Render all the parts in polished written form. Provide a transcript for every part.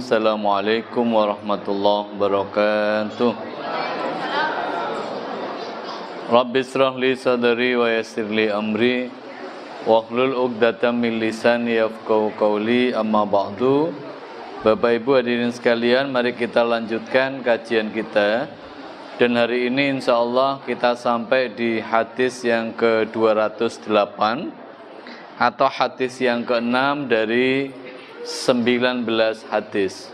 Assalamualaikum warahmatullahi wabarakatuh. Rabbi israh li sadri wa yassir li amri wahlul 'uqdatam min lisani yafqahu qawli, amma ba'du. Bapak Ibu hadirin sekalian, mari kita lanjutkan kajian kita. Dan hari ini insyaallah kita sampai di hadis yang ke-208 atau hadis yang ke-6 dari 19 hadis.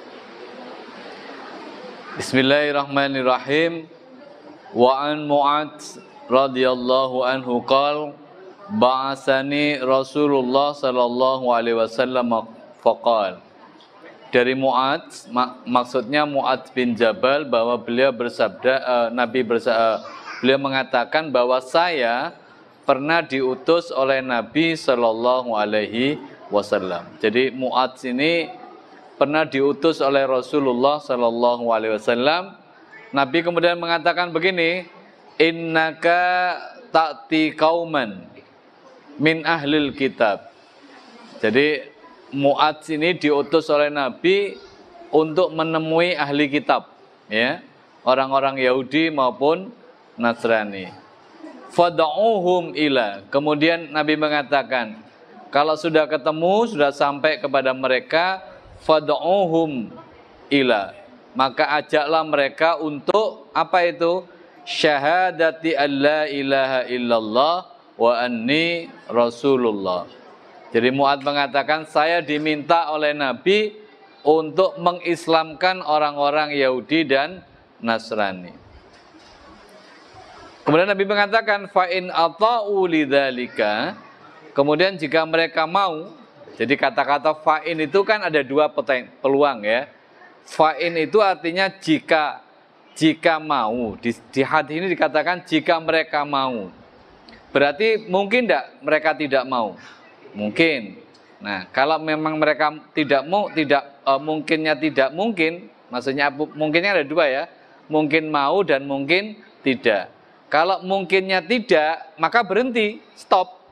Bismillahirrahmanirrahim. Wa an Mu'adz radhiyallahu anhu qala ba'asani Rasulullah sallallahu alaihi wasallam faqala. Dari Mu'adz, maksudnya Mu'adz bin Jabal, bahwa beliau bersabda, beliau mengatakan bahwa saya pernah diutus oleh Nabi sallallahu alaihi wasallam. Jadi Mu'adz ini pernah diutus oleh Rasulullah sallallahu alaihi wasallam. Nabi kemudian mengatakan begini, innaka ta'ti qauman min ahlil kitab. Jadi Mu'adz ini diutus oleh Nabi untuk menemui ahli kitab, ya, orang-orang Yahudi maupun Nasrani. Fad'uhum ila. Kemudian Nabi mengatakan, kalau sudah ketemu, sudah sampai kepada mereka, fad'uhum ila, maka ajaklah mereka untuk apa itu? Syahadati alla ilaha illallah wa anni rasulullah. Jadi Mu'adz mengatakan, saya diminta oleh Nabi untuk mengislamkan orang-orang Yahudi dan Nasrani. Kemudian Nabi mengatakan, fa in ata'u lidzalika. Kemudian jika mereka mau, jadi kata-kata fa'in itu kan ada dua peluang, ya. Fa'in itu artinya jika mau. Di hadis ini dikatakan jika mereka mau. Berarti mungkin tidak mereka tidak mau? Mungkin. Nah, kalau memang mereka tidak mau, mungkinnya tidak mungkin, maksudnya mungkinnya ada dua, ya. Mungkin mau dan mungkin tidak. Kalau mungkinnya tidak, maka berhenti, stop.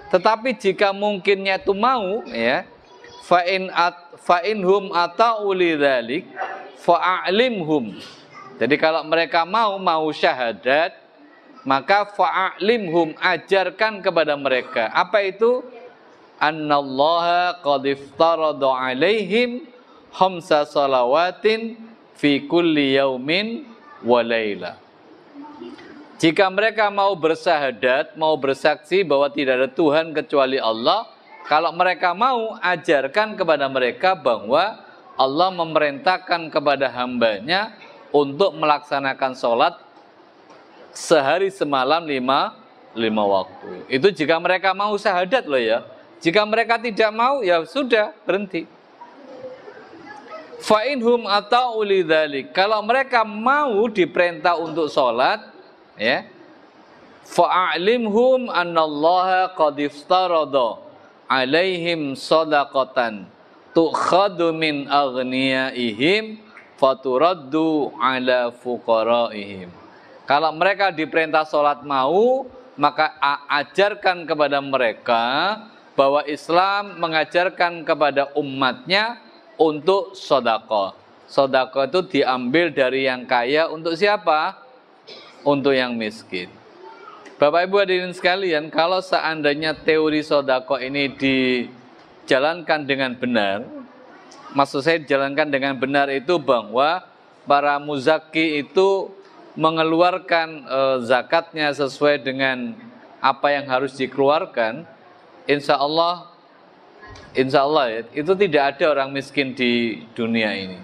Tetapi jika mungkinnya itu mau, ya, fa'inhum ata'u lidzalik fa'alimhum. Jadi kalau mereka mau syahadat, maka fa'alimhum, ajarkan kepada mereka. Apa itu? Annallaha qad iftarada 'alaihim khamsa salawatin fi kulli yaumin wa laila. Jika mereka mau bersyahadat, mau bersaksi bahwa tidak ada Tuhan kecuali Allah, kalau mereka mau, ajarkan kepada mereka bahwa Allah memerintahkan kepada hambanya untuk melaksanakan sholat sehari semalam lima waktu. Itu jika mereka mau syahadat loh, ya. Jika mereka tidak mau, ya sudah, berhenti. Fa'inhum ata'u lidzalik. Kalau mereka mau diperintah untuk sholat, ya, fa'alimhum annallaha qad iftarada 'alaihim shadaqatan tu'khadhu min aghniyaihim faturaddu 'ala fuqaraihim. Kalau mereka diperintah sholat mau, maka ajarkan kepada mereka bahwa Islam mengajarkan kepada umatnya untuk sedekah. Sedekah itu diambil dari yang kaya untuk siapa? Untuk yang miskin. Bapak Ibu hadirin sekalian, kalau seandainya teori sedekah ini dijalankan dengan benar, maksud saya dijalankan dengan benar itu bahwa para muzaki itu mengeluarkan zakatnya sesuai dengan apa yang harus dikeluarkan, insya Allah ya, itu tidak ada orang miskin di dunia ini.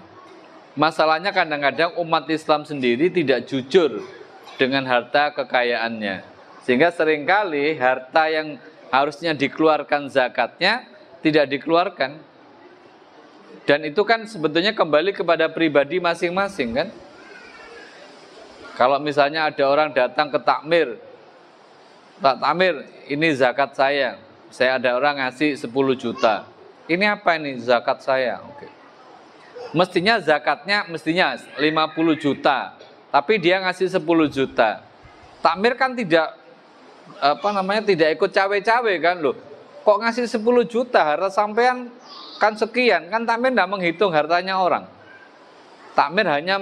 Masalahnya kadang-kadang umat Islam sendiri tidak jujur dengan harta kekayaannya, sehingga seringkali harta yang harusnya dikeluarkan zakatnya tidak dikeluarkan. Dan itu kan sebetulnya kembali kepada pribadi masing-masing, kan. Kalau misalnya ada orang datang ke takmir, Pak Takmir, ini zakat saya ada orang ngasih 10 juta. Ini apa ini? Zakat saya. Oke. Mestinya zakatnya 50 juta, tapi dia ngasih 10 juta. Takmir kan tidak tidak ikut cawe-cawe, kan, loh. Kok ngasih 10 juta? Harta sampean kan sekian, kan takmir tidak menghitung hartanya orang. Takmir hanya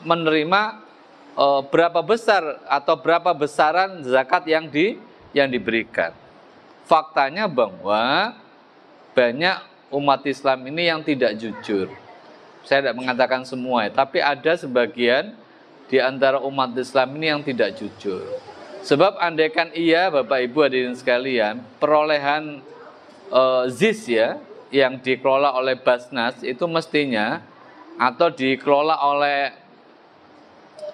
menerima berapa besar atau berapa besaran zakat yang diberikan. Faktanya bahwa banyak umat Islam ini yang tidak jujur. Saya tidak mengatakan semua ya, tapi ada sebagian di antara umat Islam ini yang tidak jujur. Sebab andaikan iya, Bapak Ibu hadirin sekalian, perolehan ZIS ya, yang dikelola oleh Basnas itu mestinya, atau dikelola oleh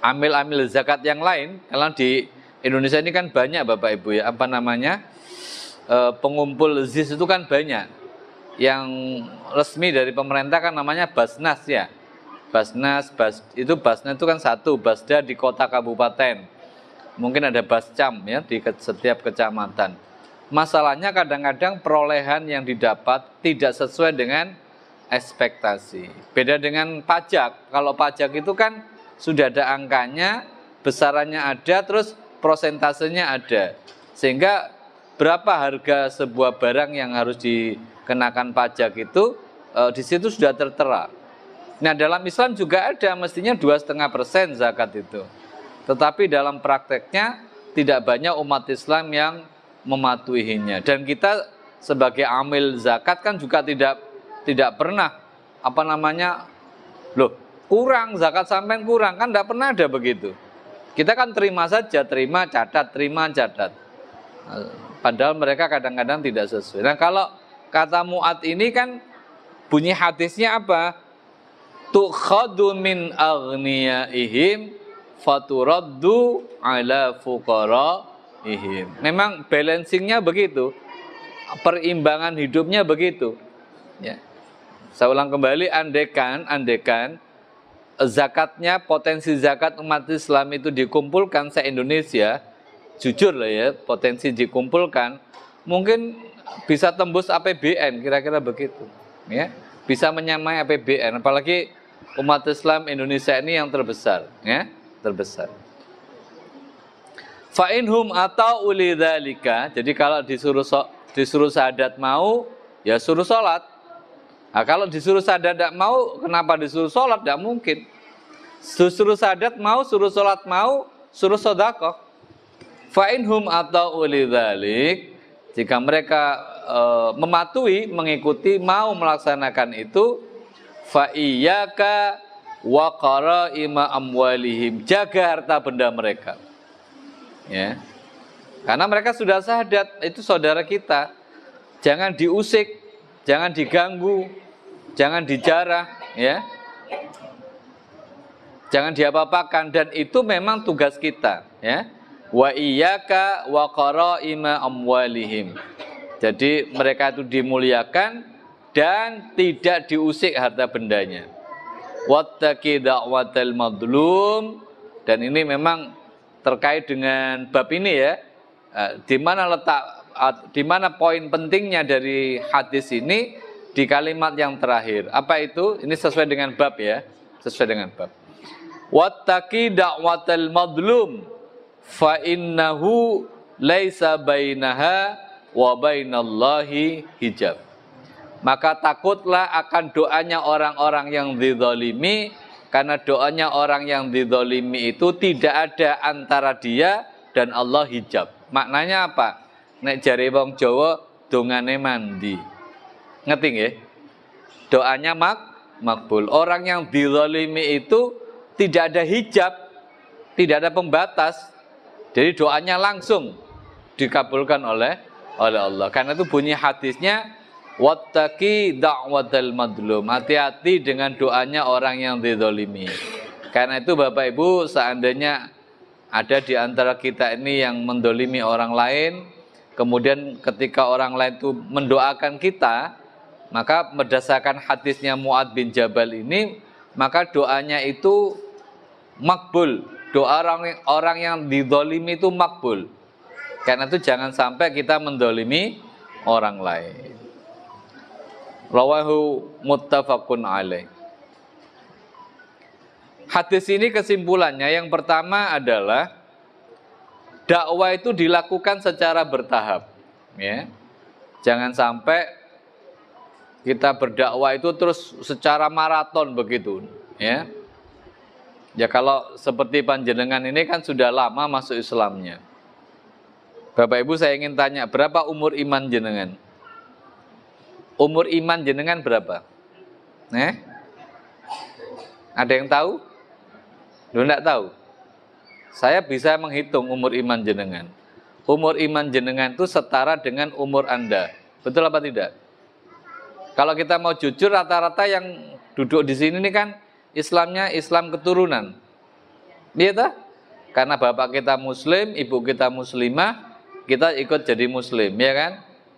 amil-amil zakat yang lain, karena di Indonesia ini kan banyak Bapak Ibu ya, pengumpul ZIS itu kan banyak. Yang resmi dari pemerintah kan namanya Basnas ya. Basnas itu kan satu, Basda di kota kabupaten. Mungkin ada Bascam ya di setiap kecamatan. Masalahnya kadang-kadang perolehan yang didapat tidak sesuai dengan ekspektasi. Beda dengan pajak. Kalau pajak itu kan sudah ada angkanya, besarannya ada, terus prosentasenya ada. Sehingga berapa harga sebuah barang yang harus dikenakan pajak itu di situ sudah tertera. Nah, dalam Islam juga ada mestinya 2,5% zakat itu. Tetapi dalam prakteknya tidak banyak umat Islam yang mematuhinya. Dan kita sebagai amil zakat kan juga tidak pernah kurang zakat sampai kurang, kan tidak pernah ada begitu. Kita kan terima saja, terima catat. Padahal mereka kadang-kadang tidak sesuai. Nah, kalau kata Mu'ad ini kan bunyi hadisnya apa? Tukhadu min aghniyaihim faturaddu ala fuqaraihim. Memang balancingnya begitu, perimbangan hidupnya begitu. Ya. Saya ulang kembali, andekan zakatnya, potensi zakat umat Islam itu dikumpulkan se-Indonesia, jujur lah ya, potensi dikumpulkan, mungkin bisa tembus APBN, kira-kira begitu. Ya, bisa menyamai APBN, apalagi umat Islam Indonesia ini yang terbesar, ya, terbesar. Fa'inhum atau ulidzalika, jadi kalau disuruh syahadat mau, ya suruh sholat. Nah, kalau disuruh syahadat tidak mau, kenapa disuruh sholat? Tidak mungkin. Disuruh syahadat mau, suruh sholat mau, suruh sedekah. Fa'inhum atau ulidzalik, jika mereka mematuhi, mengikuti, mau melaksanakan itu, fa'iyyaka wa qara'ima amwalihim, jaga harta benda mereka. Ya. Karena mereka sudah syahadat, itu saudara kita. Jangan diusik, jangan diganggu, jangan dijarah, ya. Jangan diapa-apakan, dan itu memang tugas kita, ya. Wa iyyaka wa qara'ima amwalihim. Jadi mereka itu dimuliakan dan tidak diusik harta bendanya. Wattaqi da'watal madlum, dan ini memang terkait dengan bab ini ya. Di mana poin pentingnya dari hadis ini di kalimat yang terakhir. Apa itu? Ini sesuai dengan bab ya, sesuai dengan bab. Wattaqi da'watal madlum fa innahu laisa bainaha wa bainallahi hijab. Maka takutlah akan doanya orang-orang yang dizalimi, karena doanya orang yang dizalimi itu tidak ada antara dia dan Allah hijab. Maknanya apa? Nek jare wong Jawa dongane mandi. Ngerti nggih? Doanya makbul. Orang yang dizalimi itu tidak ada hijab, tidak ada pembatas. Jadi doanya langsung dikabulkan oleh Allah. Karena itu bunyi hadisnya, wattaqi da'watal madlum. Hati-hati dengan doanya orang yang dizalimi. Karena itu Bapak Ibu, seandainya ada di antara kita ini yang mendolimi orang lain, kemudian ketika orang lain itu mendoakan kita, maka berdasarkan hadisnya Mu'ad bin Jabal ini, maka doanya itu makbul. Doa orang yang dizalimi itu makbul. Karena itu jangan sampai kita mendolimi orang lain. Rawahu muttafaqun alaih. Hadis ini kesimpulannya yang pertama adalah dakwah itu dilakukan secara bertahap. Ya. Jangan sampai kita berdakwah itu terus secara maraton begitu, ya. Ya kalau seperti panjenengan ini kan sudah lama masuk Islamnya. Bapak Ibu saya ingin tanya, berapa umur iman jenengan? Umur iman jenengan berapa? Ada yang tahu? Lu enggak tahu? Saya bisa menghitung umur iman jenengan. Umur iman jenengan itu setara dengan umur Anda. Betul apa tidak? Kalau kita mau jujur, rata-rata yang duduk di sini ini kan Islamnya Islam keturunan. Iya toh? Karena bapak kita muslim, ibu kita muslimah, kita ikut jadi muslim, ya kan?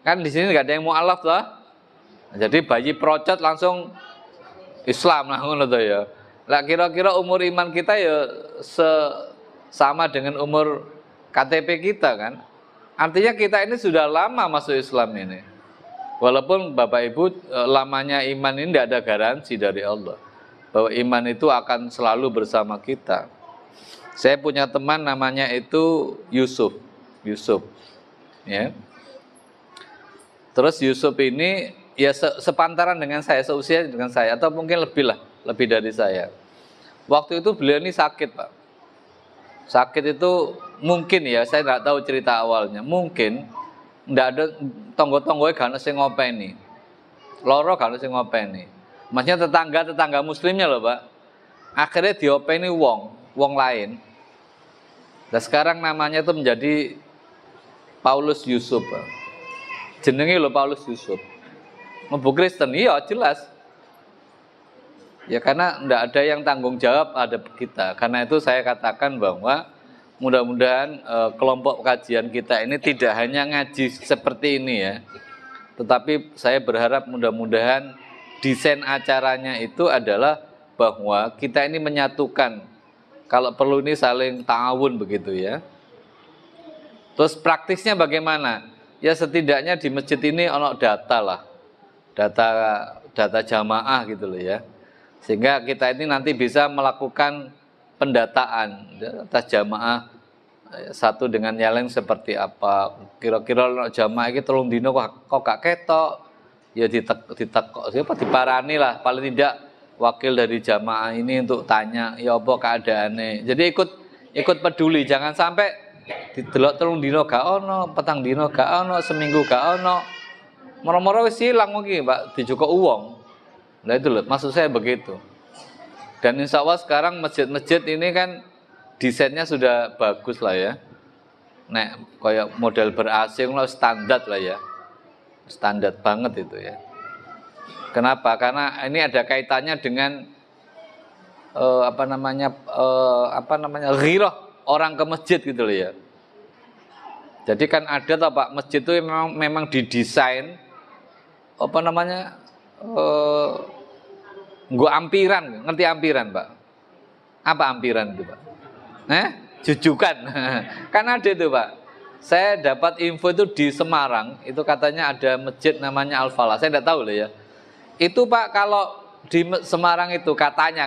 Kan di sini nggak ada yang mualaf toh. Jadi bayi procot langsung Islam lah ngono toh ya. Lah kira-kira umur iman kita ya sama dengan umur KTP kita kan. Artinya kita ini sudah lama masuk Islam ini. Walaupun Bapak Ibu lamanya iman ini tidak ada garansi dari Allah bahwa iman itu akan selalu bersama kita. Saya punya teman namanya itu Yusuf, ya. Terus Yusuf ini ya sepantaran dengan saya, seusia dengan saya, atau mungkin lebih dari saya. Waktu itu beliau ini sakit, Pak. Sakit itu mungkin ya, saya nggak tahu cerita awalnya. Mungkin nggak ada tonggo-tonggonya gak ada sing ngopeni. Loro gak ada sing ngopeni. Maksudnya tetangga muslimnya loh, Pak. Akhirnya diopeni wong lain. Dan sekarang namanya itu menjadi Paulus Yusuf, Pak. Jenenge loh Paulus Yusuf. Mlebu Kristen, iya jelas. Ya karena tidak ada yang tanggung jawab ada kita. Karena itu saya katakan bahwa mudah-mudahan kelompok kajian kita ini tidak hanya ngaji seperti ini ya. Tetapi saya berharap mudah-mudahan desain acaranya itu adalah bahwa kita ini menyatukan. Kalau perlu ini saling ta'awun begitu ya. Terus praktisnya bagaimana? Ya setidaknya di masjid ini ono data lah. Data jamaah gitu loh ya. Sehingga kita ini nanti bisa melakukan pendataan atas jamaah satu dengan yang lain seperti apa. Kira-kira jamaah ini telung dino kok gak ketok. Ya ditekok siapa diparani lah paling tidak wakil dari jamaah ini untuk tanya ya apa keadaannya. Jadi ikut peduli, jangan sampai didelok telung dino gak ono, petang dino gak ono, seminggu gak ono. Moro-moro wis ilang mungkin Pak, dijukuk uang. Nah itu loh, maksud saya begitu. Dan insya Allah sekarang masjid-masjid ini kan desainnya sudah bagus lah ya. Nek kayak model ber-AC lah standar lah ya. Standar banget itu ya. Kenapa? Karena ini ada kaitannya dengan ghirah orang ke masjid gitu loh ya. Jadi kan ada toh Pak, masjid itu memang didesain gua ampiran, ngerti ampiran Pak? Apa ampiran itu Pak? Jujukan. Kan ada itu Pak. Saya dapat info itu di Semarang, itu katanya ada masjid namanya Al-Falah. Saya tidak tahu loh ya. Itu Pak kalau di Semarang itu katanya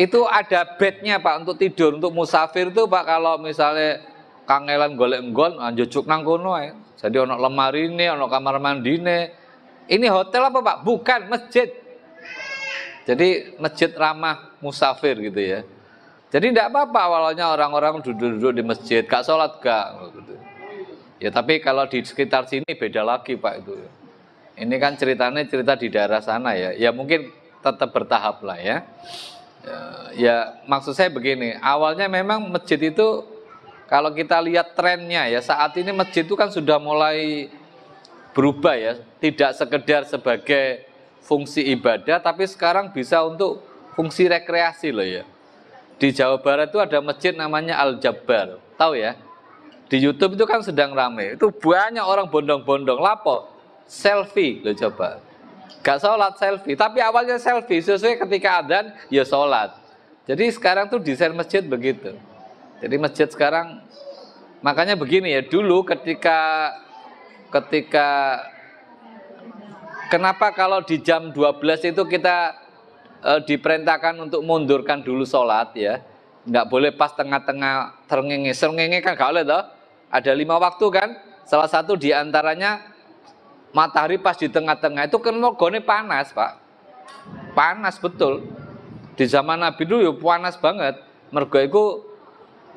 itu ada bednya Pak untuk tidur, untuk musafir itu Pak kalau misalnya kangelan golek nggon njujuk nang kono ae. Jadi ono lemari ini, ono kamar mandine. Ini hotel apa Pak? Bukan, masjid. Jadi masjid ramah musafir gitu ya. Jadi tidak apa-apa awalnya orang-orang duduk-duduk di masjid, gak sholat gak gitu. Ya tapi kalau di sekitar sini beda lagi Pak itu. Ini kan ceritanya cerita di daerah sana ya. Ya mungkin tetap bertahap lah ya. Ya maksud saya begini, awalnya memang masjid itu kalau kita lihat trennya ya, saat ini masjid itu kan sudah mulai berubah ya, tidak sekedar sebagai fungsi ibadah, tapi sekarang bisa untuk fungsi rekreasi loh ya. Di Jawa Barat itu ada masjid namanya Al-Jabbar, tahu ya? Di YouTube itu kan sedang rame, itu banyak orang bondong-bondong, lapo, selfie loh coba. Gak sholat selfie, tapi awalnya selfie, sesuai ketika adzan ya sholat. Jadi sekarang tuh desain masjid begitu. Jadi masjid sekarang, makanya begini ya, dulu ketika kenapa kalau di jam 12 itu kita diperintahkan untuk mundurkan dulu sholat ya, nggak boleh pas tengah-tengah serengenge kan gak boleh toh, ada 5 waktu kan, salah satu diantaranya matahari pas di tengah-tengah itu kan mogone panas, Pak. Panas betul. Di zaman Nabi dulu ya panas banget. Mergo iku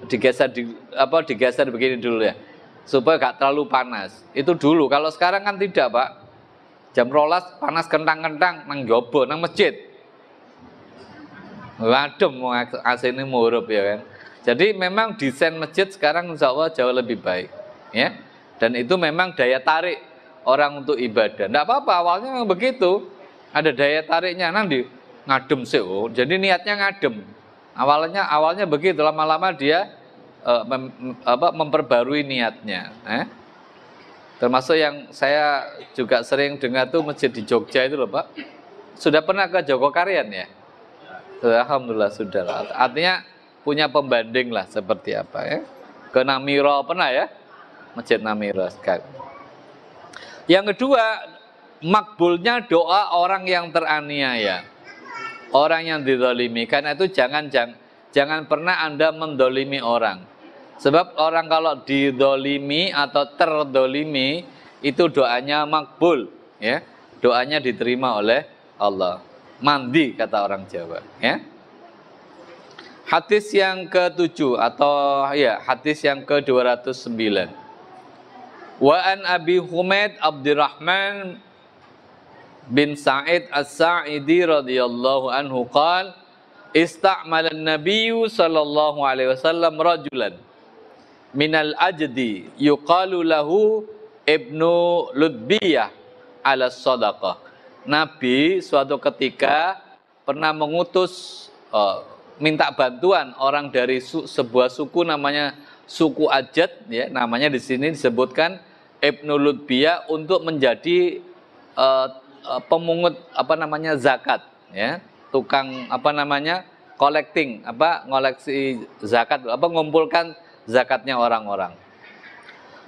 digeser begini dulu ya. Supaya gak terlalu panas. Itu dulu. Kalau sekarang kan tidak, Pak. Jam 12 panas kentang-kentang nang jobo nang masjid. Adem AC ini murup ya kan. Jadi memang desain masjid sekarang insya Allah jauh lebih baik, ya. Dan itu memang daya tarik orang untuk ibadah. Tidak apa-apa, awalnya memang begitu. Ada daya tariknya nanti ngadem sih. Oh, jadi niatnya ngadem. Awalnya begitu, lama-lama dia memperbarui niatnya. Termasuk yang saya juga sering dengar tuh masjid di Jogja itu loh, Pak. Sudah pernah ke Jogokarian ya? Alhamdulillah sudah lah. Artinya punya pembanding lah seperti apa ya. Ke Namiro pernah ya? Masjid Namiro sekarang. Yang kedua, makbulnya doa orang yang teraniaya, orang yang dizalimi. Karena itu jangan pernah Anda mendolimi orang. Sebab orang kalau didolimi atau terdolimi itu doanya makbul, ya. Doanya diterima oleh Allah. Mandi kata orang Jawa, ya. Hadis yang ke-7 atau ya hadis yang ke-209. Wa an Abi Humaid Abdurrahman bin Sa'id As-Sa'idi radhiyallahu anhu qala ista'mala an-nabiyyu sallallahu alaihi wasallam rajulan minal ajdi yuqalu lahu Ibnu Ludbiyah ala sadaqah. Nabi suatu ketika pernah mengutus minta bantuan orang dari sebuah suku namanya suku Ajad, ya, namanya di sini disebutkan Ibnu Ludbiyah untuk menjadi pemungut zakat, ya, tukang ngoleksi zakat, ngumpulkan zakatnya orang-orang.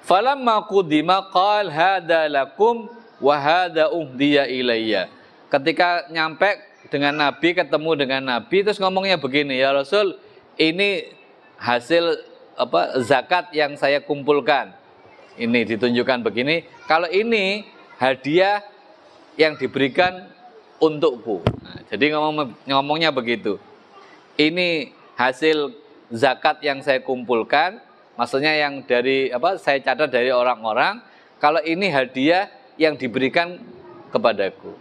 Falamma qudima qal hadza lakum wa hadza uhdiya ilayya. Ketika nyampe dengan Nabi, ketemu dengan Nabi, terus ngomongnya begini, ya Rasul, ini hasil zakat yang saya kumpulkan. Ini ditunjukkan begini, kalau ini hadiah yang diberikan untukku. Nah, jadi ngomongnya begitu. Ini hasil zakat yang saya kumpulkan, maksudnya yang dari saya catat dari orang-orang, kalau ini hadiah yang diberikan kepadaku.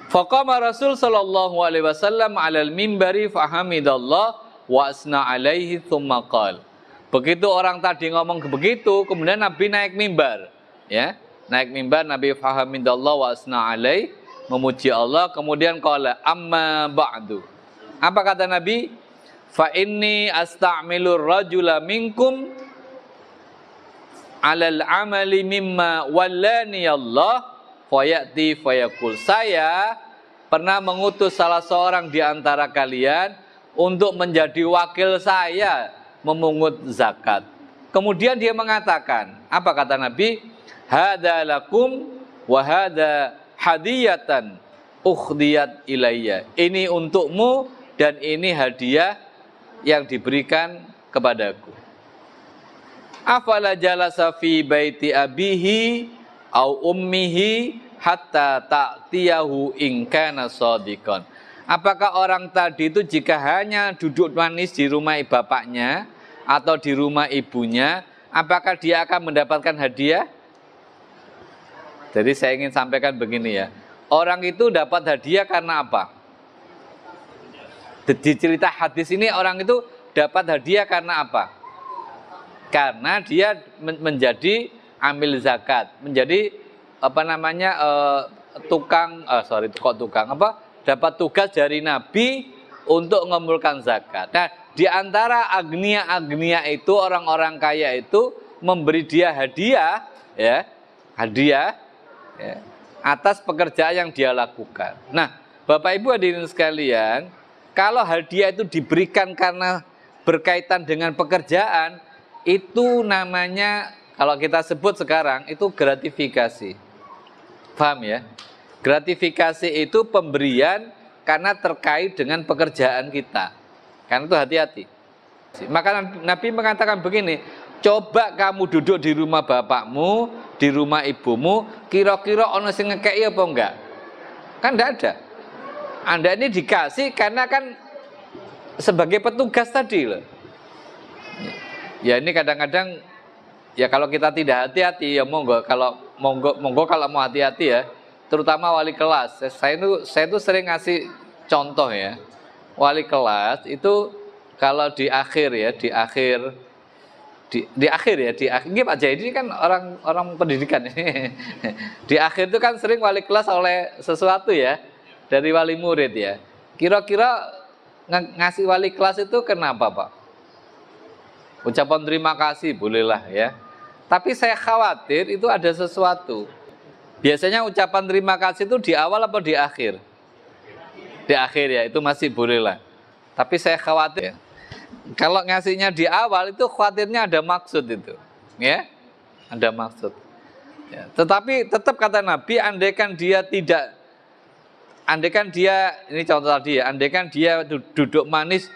Faqama Rasul sallallahu alaihi wasallam 'alal mimbari fahamidallah wa asna alaihi tsumma qala. Begitu orang tadi ngomong begitu, kemudian Nabi naik mimbar, ya. Naik mimbar Nabi fahamidallah wa asna alaihi, memuji Allah, kemudian qala amma ba'du. Apa kata Nabi? Fa inni asta'milur rajula minkum 'alal amali mimma wallani Allah fayati fayaqul. Saya pernah mengutus salah seorang di antara kalian untuk menjadi wakil saya memungut zakat. Kemudian dia mengatakan, apa kata Nabi? Hadza lakum wa hadza hadiyatan ukhdiyat ilayya. Ini untukmu dan ini hadiah yang diberikan kepadaku. Afala jalasa fi baiti abihi au ummihi hatta ta'tiyahu in kana shadiqan. Apakah orang tadi itu jika hanya duduk manis di rumah bapaknya atau di rumah ibunya, apakah dia akan mendapatkan hadiah? Jadi saya ingin sampaikan begini ya. Orang itu dapat hadiah karena apa? Di cerita hadis ini orang itu dapat hadiah karena apa? Karena dia menjadi amil zakat, menjadi dapat tugas dari Nabi untuk mengumpulkan zakat. Nah, di antara agnia itu, orang-orang kaya itu memberi dia hadiah, ya, atas pekerjaan yang dia lakukan. Nah, Bapak Ibu hadirin sekalian, kalau hadiah itu diberikan karena berkaitan dengan pekerjaan, itu namanya, kalau kita sebut sekarang, itu gratifikasi. Paham ya? Gratifikasi itu pemberian karena terkait dengan pekerjaan kita. Karena itu hati-hati. Maka Nabi mengatakan begini, coba kamu duduk di rumah bapakmu, di rumah ibumu, kira-kira ono sing ngekei apa enggak? Kan enggak ada. Anda ini dikasih karena kan sebagai petugas tadi loh. Ya ini kadang-kadang ya kalau kita tidak hati-hati ya monggo kalau mau hati-hati ya, terutama wali kelas. Saya itu sering ngasih contoh ya. Wali kelas itu kalau di akhir ini Pak Jaidi kan orang pendidikan ini. Di akhir itu kan sering wali kelas oleh sesuatu ya dari wali murid ya. Kira-kira ngasih wali kelas itu kenapa Pak? Ucapan terima kasih bolehlah ya. Tapi saya khawatir itu ada sesuatu. Biasanya ucapan terima kasih itu di awal apa di akhir? Di akhir ya, itu masih bolehlah. Tapi saya khawatir ya. Kalau ngasihnya di awal itu khawatirnya ada maksud itu, ya, ada maksud. Ya, tetapi tetap kata Nabi, andaikan dia ini contoh tadi ya, andaikan dia duduk manis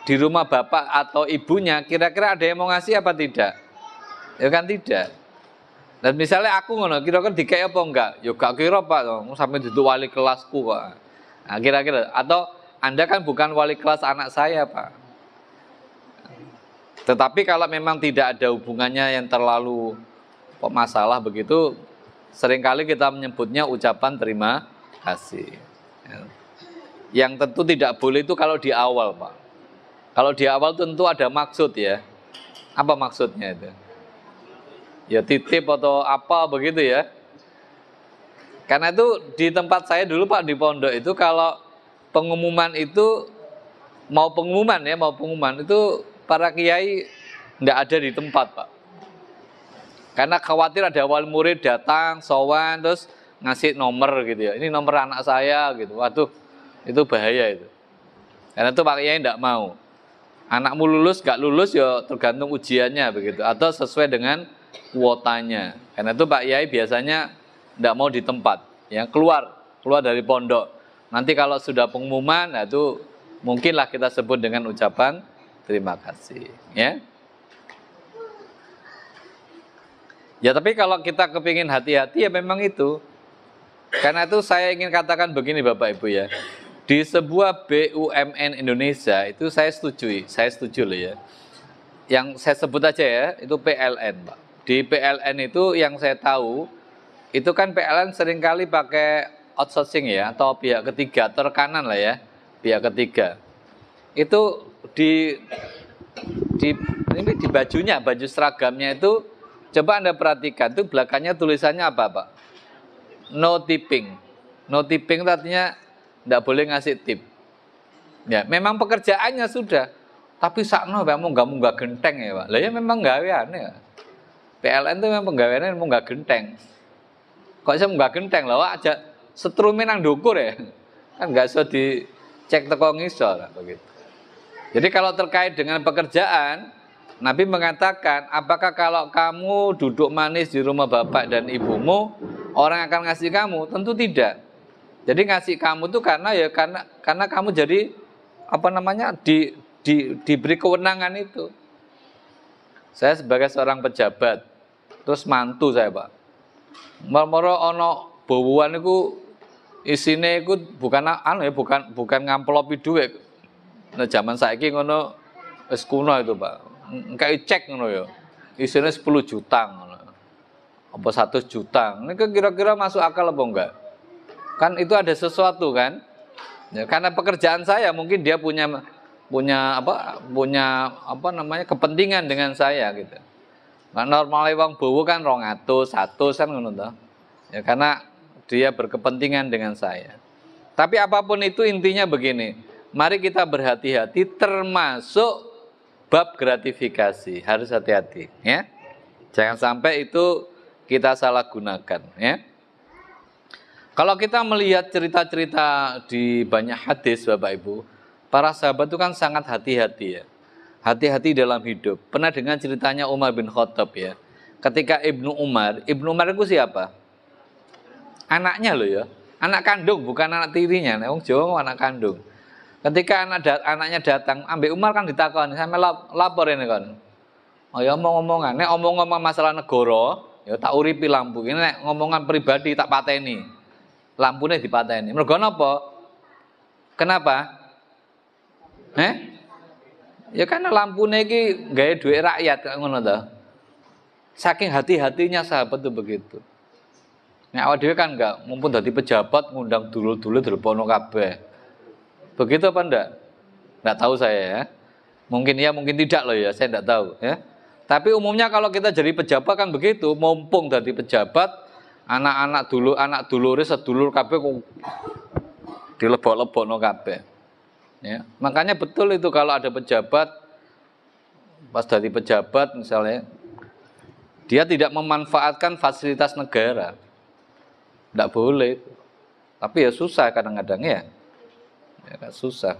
di rumah bapak atau ibunya, kira-kira ada yang mau ngasih apa tidak? Ya kan tidak. Dan misalnya aku ngono, kira-kira dikei apa enggak? Ya gak kira Pak, sampai duduk wali kelasku Pak. Nah, kira-kira atau Anda kan bukan wali kelas anak saya Pak. Tetapi kalau memang tidak ada hubungannya yang terlalu masalah begitu, seringkali kita menyebutnya ucapan terima kasih. Yang tentu tidak boleh itu kalau di awal Pak. Kalau di awal tentu ada maksud ya. Apa maksudnya itu? Ya titip atau apa begitu ya. Karena itu di tempat saya dulu Pak di pondok itu kalau pengumuman itu mau pengumuman itu para kiai tidak ada di tempat Pak. Karena khawatir ada wali murid datang, sowan, terus ngasih nomor gitu ya. Ini nomor anak saya gitu. Waduh, itu bahaya itu. Karena itu Pak Kiai tidak mau. Anakmu lulus, gak lulus ya tergantung ujiannya begitu. Atau sesuai dengan kuotanya. Karena itu Pak Kiai biasanya tidak mau di tempat. Ya, keluar dari pondok. Nanti kalau sudah pengumuman, nah itu mungkinlah kita sebut dengan ucapan terima kasih, ya. Ya tapi kalau kita kepingin hati-hati ya memang itu. Karena itu saya ingin katakan begini Bapak Ibu ya. Di sebuah BUMN Indonesia itu saya setuju loh ya. Yang saya sebut aja ya, itu PLN Pak. Di PLN itu yang saya tahu, itu kan PLN seringkali pakai outsourcing ya, atau pihak ketiga, terkanan lah ya, pihak ketiga. Itu di bajunya, baju seragamnya itu coba Anda perhatikan tuh belakangnya tulisannya apa Pak? No tipping. No tipping itu artinya tidak boleh ngasih tip. Ya, memang pekerjaannya sudah. Tapi sakno kamu nggak genteng ya Pak. Lah ya memang gaweane ya. PLN itu memang penggaweannya mau nggak genteng. Kok saya nggak genteng lah aja setrumin nang dukur ya. Kan nggak usah dicek teko ngisor begitu. Jadi kalau terkait dengan pekerjaan, Nabi mengatakan, apakah kalau kamu duduk manis di rumah bapak dan ibumu, orang akan ngasih kamu? Tentu tidak. Jadi ngasih kamu itu karena kamu jadi diberi kewenangan itu. Saya sebagai seorang pejabat, terus mantu saya Pak. Moro ono bawuan itu isine itu bukan ngamplopi duit. Nah zaman saiki ngono wis kuno itu Pak. Kayak cek ngono ya. Isinya 10 juta ngono. Apa 100 juta. Ini kira-kira masuk akal apa enggak? Kan itu ada sesuatu kan? Ya, karena pekerjaan saya mungkin dia punya kepentingan dengan saya gitu. Nah, normalnya wong bowo kan 200, 100 kan ngono toh. Ya karena dia berkepentingan dengan saya. Tapi apapun itu intinya begini. Mari kita berhati-hati termasuk bab gratifikasi, harus hati-hati ya. Jangan sampai itu kita salah gunakan ya. Kalau kita melihat cerita-cerita di banyak hadis Bapak Ibu, para sahabat itu kan sangat hati-hati ya. Hati-hati dalam hidup. Pernah dengar ceritanya Umar bin Khattab ya. Ketika Ibnu Umar itu siapa? Anaknya loh ya. Anak kandung bukan anak tirinya. Wong Jawa anak kandung. Ketika anaknya datang, ambek Umar kan ditakoni, sampe lapor ini kan. Oh ya omong-omongan, nek omong-omong masalah negara, Ya tak uripi lampu. Ini nek ngomongan pribadi tak pateni. Lampune dipateni. Mergo napa? Kenapa? Ya karena lampune iki gawe duit rakyat kok ngono to. Saking hati-hatinya sahabat itu begitu. Nek awak dhewe kan enggak, mumpun dadi pejabat ngundang dulur-dulur dilebono kabeh. Begitu apa enggak? Enggak tahu saya ya. Mungkin ya, mungkin tidak loh ya, saya enggak tahu ya. Tapi umumnya kalau kita jadi pejabat kan begitu, mumpung dadi pejabat, anak dulure sedulur kabeh dilebok-lebokno kabeh. Ya, makanya betul itu kalau ada pejabat pas dari pejabat misalnya dia tidak memanfaatkan fasilitas negara. Tidak boleh. Tapi ya susah kadang-kadang ya. Ya susah.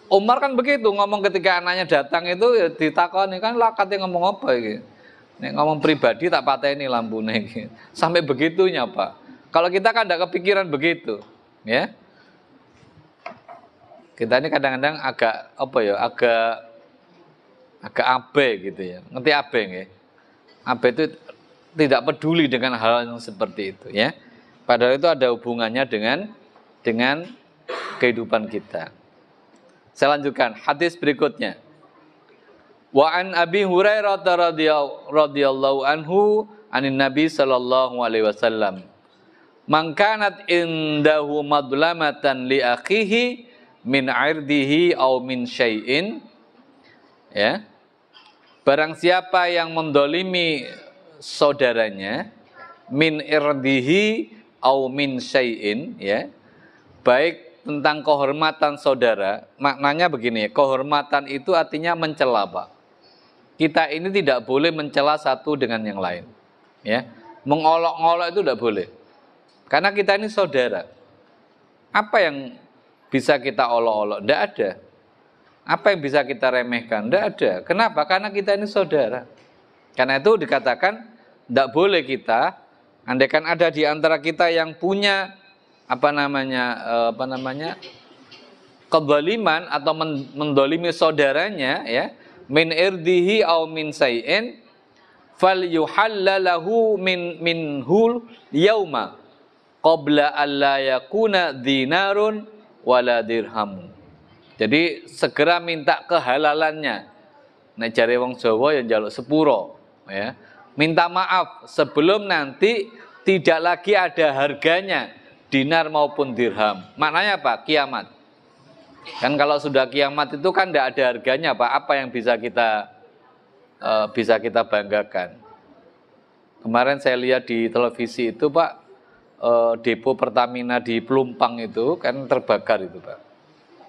Umar kan begitu ngomong ketika anaknya datang itu ya ditakoni kan lakatnya ngomong apa iki. Nek ngomong pribadi tak pateni lampune iki. Sampai begitunya, Pak. Kalau kita kan tidak kepikiran begitu, ya. Kita ini kadang-kadang agak apa ya, agak abe gitu ya. Ngerti abe nggih? Abe itu tidak peduli dengan hal yang seperti itu ya. Padahal itu ada hubungannya dengan kehidupan kita. Saya lanjutkan hadis berikutnya. Wa an Abi Hurairah radhiyallahu anhu anin Nabi sallallahu alaihi wasallam. Man kanat indahu madlamatan li akhihi min irdihi aw min syai'in, ya, barang siapa yang mendolimi saudaranya min irdihi aw min syai'in, ya, baik tentang kehormatan saudara, maknanya begini, kehormatan itu artinya mencela, Pak. Kita ini tidak boleh mencela satu dengan yang lain, ya, mengolok-olok itu tidak boleh, karena kita ini saudara. Apa yang bisa kita olok-olok? Tidak ada. Apa yang bisa kita remehkan? Tidak ada. Kenapa? Karena kita ini saudara. Karena itu dikatakan tidak boleh kita, andaikan ada di antara kita yang punya kezaliman atau mendolimi saudaranya, ya, min irdihi aw min say'in falyuhallalahu minhul yauma qabla alla yakuna dinarun wala dirham. Jadi segera minta kehalalannya. Nek jare wong Jawa ya njaluk sepuro, ya. Minta maaf sebelum nanti tidak lagi ada harganya dinar maupun dirham. Maknanya apa? Kiamat. Kan kalau sudah kiamat itu kan tidak ada harganya, Pak. Apa yang bisa kita banggakan? Kemarin saya lihat di televisi itu, Pak, depo Pertamina di Pelumpang itu kan terbakar itu, Pak.